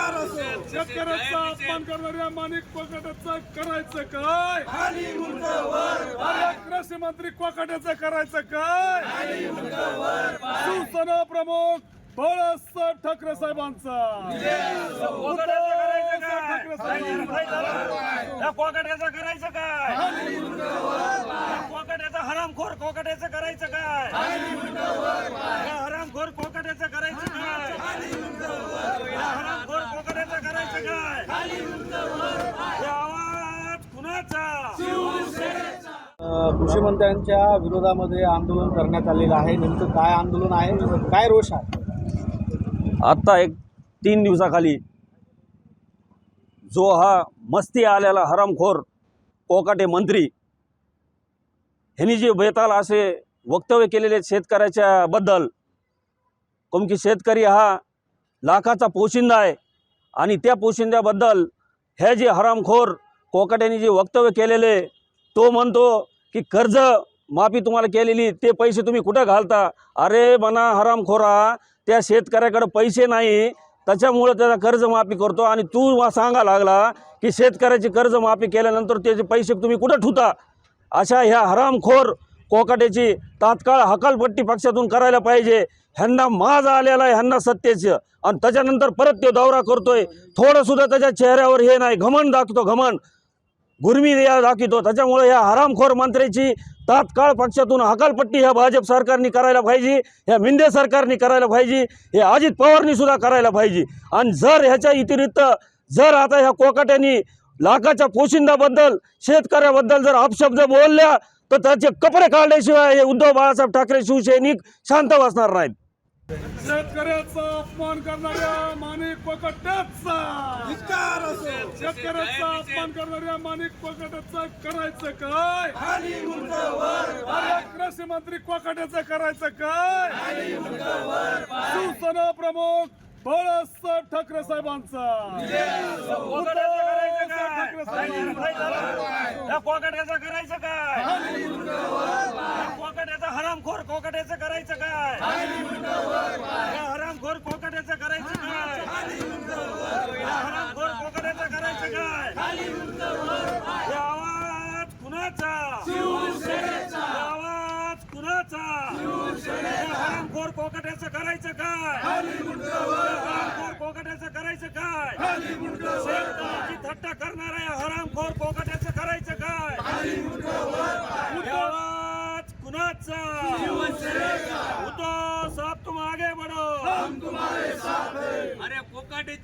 शेतकऱ्याचा अपमान करणाऱ्या माणिक कोकाटेचं करायचं काय? अरे कृषी मंत्री कोकाटेचं करायचं काय? शिवसेना प्रमुख बाळासाहेब ठाकरे साहेबांचा कोकाट्याचं करायचं काय? कोकाट्याचं हरामखोर कोकाट्याचं करायचं काय? हरामखोर कोकाट्याचं करायचं काय? हरामखोर कोकाट्याचं करायचं काय? हे आवाज कुणाचा? कृषी मंत्र्यांच्या विरोधामध्ये आंदोलन करण्यात आलेलं आहे. नेमकं काय आंदोलन आहे, काय रोष आहे? आत्ता एक 3 दिवसाखाली जो हा मस्ती आलेला हरामखोर कोकाटे मंत्री ह्यांनी जे बेताल असे वक्तव्य केलेले शेतकऱ्याच्या बद्दल, कारण की शेतकरी हा लाखाचा पोशिंदा आहे आणि त्या पोशिंद्याबद्दल हे जे हरामखोर कोकाट्यांनी जे वक्तव्य केलेले, तो म्हणतो की कर्ज माफी तुम्हाला केलेली ते पैसे तुम्ही कुठं घालता? अरे म्हणा हरामखोरा, त्या शेतकऱ्याकडे पैसे नाही त्याच्यामुळे त्याचा कर्जमाफी करतो आणि तू सांगा लागला की शेतकऱ्याची कर्जमाफी केल्यानंतर त्याचे पैसे तुम्ही कुठं ठेवता? अशा ह्या हरामखोर कोकाट्याची तात्काळ हकालपट्टी पक्षातून करायला पाहिजे. ह्यांना माज आलेला आहे, ह्यांना सत्तेचं, आणि त्याच्यानंतर परत तो दौरा करतोय. थोडंसुद्धा त्याच्या चेहऱ्यावर हे नाही, घमंड दाखवतो, घमंड गुरमी दाखवतो. त्याच्यामुळे ह्या हरामखोर मंत्र्याची तात्काळ पक्षातून हकालपट्टी ह्या भाजप सरकारने करायला पाहिजे, ह्या मिंदे सरकारने करायला पाहिजे, हे अजित पवारनी सुद्धा करायला पाहिजे. आणि जर ह्याच्या व्यतिरिक्त जर आता ह्या कोकाट्यांनी लाखाच्या पोशिंदाबद्दल शेतकऱ्याबद्दल जर अपशब्द बोलल्या तर त्याचे कपडे काढल्याशिवाय हे उद्धव बाळासाहेब ठाकरे शिवसैनिक शांत बसणार नाहीत. शेतकऱ्याचा अपमान करणाऱ्या माणिक कोकाटेचा शेतकऱ्याचा अपमान करणाऱ्या माणिक कोकाटेचं करायचं काय? अरे कृषी मंत्री कोकाटेचं करायचं काय? शिवसेना प्रमुख बाळासाहेब ठाकरे साहेबांचा कोकाट्याचं करायचं काय? कोकाट्याचं हरामखोर कोकाट्याचं करायचं काय? हरामखोर कोकाट्याचं करायचं काय? हरामखोर कोकाट्याचं करायचं काय? हे आवाज कुणाचा? आवाज कुणाचा? हरामखोर कोकाट्याचं करायचं काय? हरामखोर कोकाट्याचं करायचं काय? शेतकऱ्याची थट्टा करणाऱ्या हरामखोर कोकाट्याचं करायचं काय? आवाज कुणाचा? उद्धव साहब तुम आगे बढ़ो, हम तुम्हारे साथ हैं. अरे कोकाटे